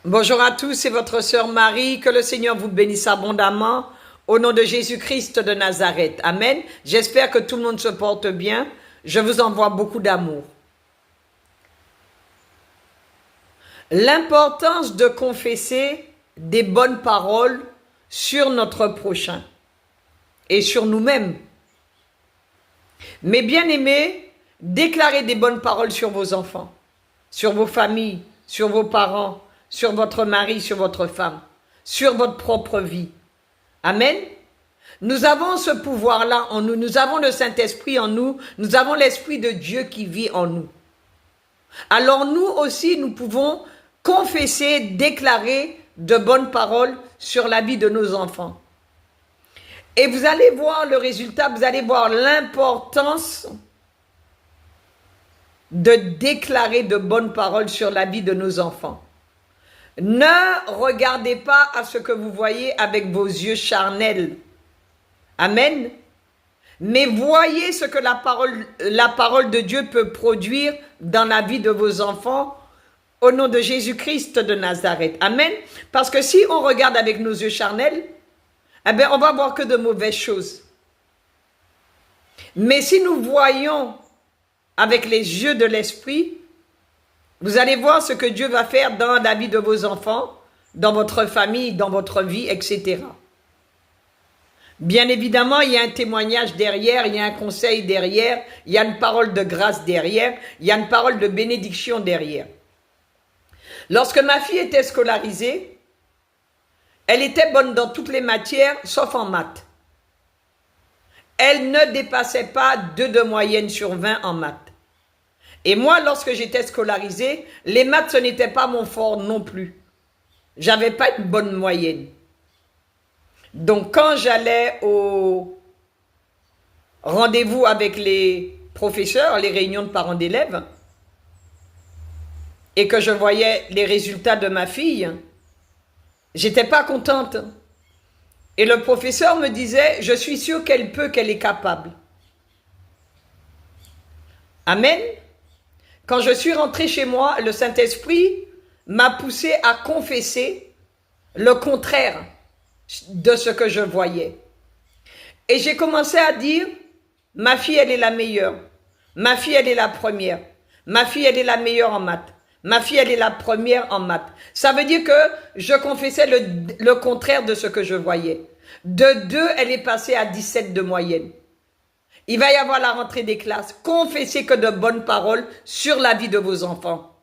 Bonjour à tous, c'est votre sœur Marie. Que le Seigneur vous bénisse abondamment au nom de Jésus-Christ de Nazareth. Amen. J'espère que tout le monde se porte bien. Je vous envoie beaucoup d'amour. L'importance de confesser des bonnes paroles sur notre prochain et sur nous-mêmes. Mes bien-aimés, déclarez des bonnes paroles sur vos enfants, sur vos familles, sur vos parents, sur votre mari, sur votre femme, sur votre propre vie. Amen. Nous avons ce pouvoir-là en nous, nous avons le Saint-Esprit en nous, nous avons l'Esprit de Dieu qui vit en nous. Alors nous aussi, nous pouvons confesser, déclarer de bonnes paroles sur la vie de nos enfants. Et vous allez voir le résultat, vous allez voir l'importance de déclarer de bonnes paroles sur la vie de nos enfants. Ne regardez pas à ce que vous voyez avec vos yeux charnels. Amen. Mais voyez ce que la parole de Dieu peut produire dans la vie de vos enfants au nom de Jésus-Christ de Nazareth. Amen. Parce que si on regarde avec nos yeux charnels, eh bien, on va voir que de mauvaises choses. Mais si nous voyons avec les yeux de l'esprit, vous allez voir ce que Dieu va faire dans la vie de vos enfants, dans votre famille, dans votre vie, etc. Bien évidemment, il y a un témoignage derrière, il y a un conseil derrière, il y a une parole de grâce derrière, il y a une parole de bénédiction derrière. Lorsque ma fille était scolarisée, elle était bonne dans toutes les matières, sauf en maths. Elle ne dépassait pas 2 de moyenne sur 20 en maths. Et moi, lorsque j'étais scolarisée, les maths, ce n'était pas mon fort non plus. J'avais pas une bonne moyenne. Donc, quand j'allais au rendez-vous avec les professeurs, les réunions de parents d'élèves, et que je voyais les résultats de ma fille, j'étais pas contente. Et le professeur me disait, je suis sûre qu'elle peut, qu'elle est capable. Amen. Quand je suis rentrée chez moi, le Saint-Esprit m'a poussé à confesser le contraire de ce que je voyais. Et j'ai commencé à dire, ma fille, elle est la meilleure. Ma fille, elle est la première. Ma fille, elle est la meilleure en maths. Ma fille, elle est la première en maths. Ça veut dire que je confessais le contraire de ce que je voyais. De 2, elle est passée à 17 de moyenne. Il va y avoir la rentrée des classes. Confessez que de bonnes paroles sur la vie de vos enfants.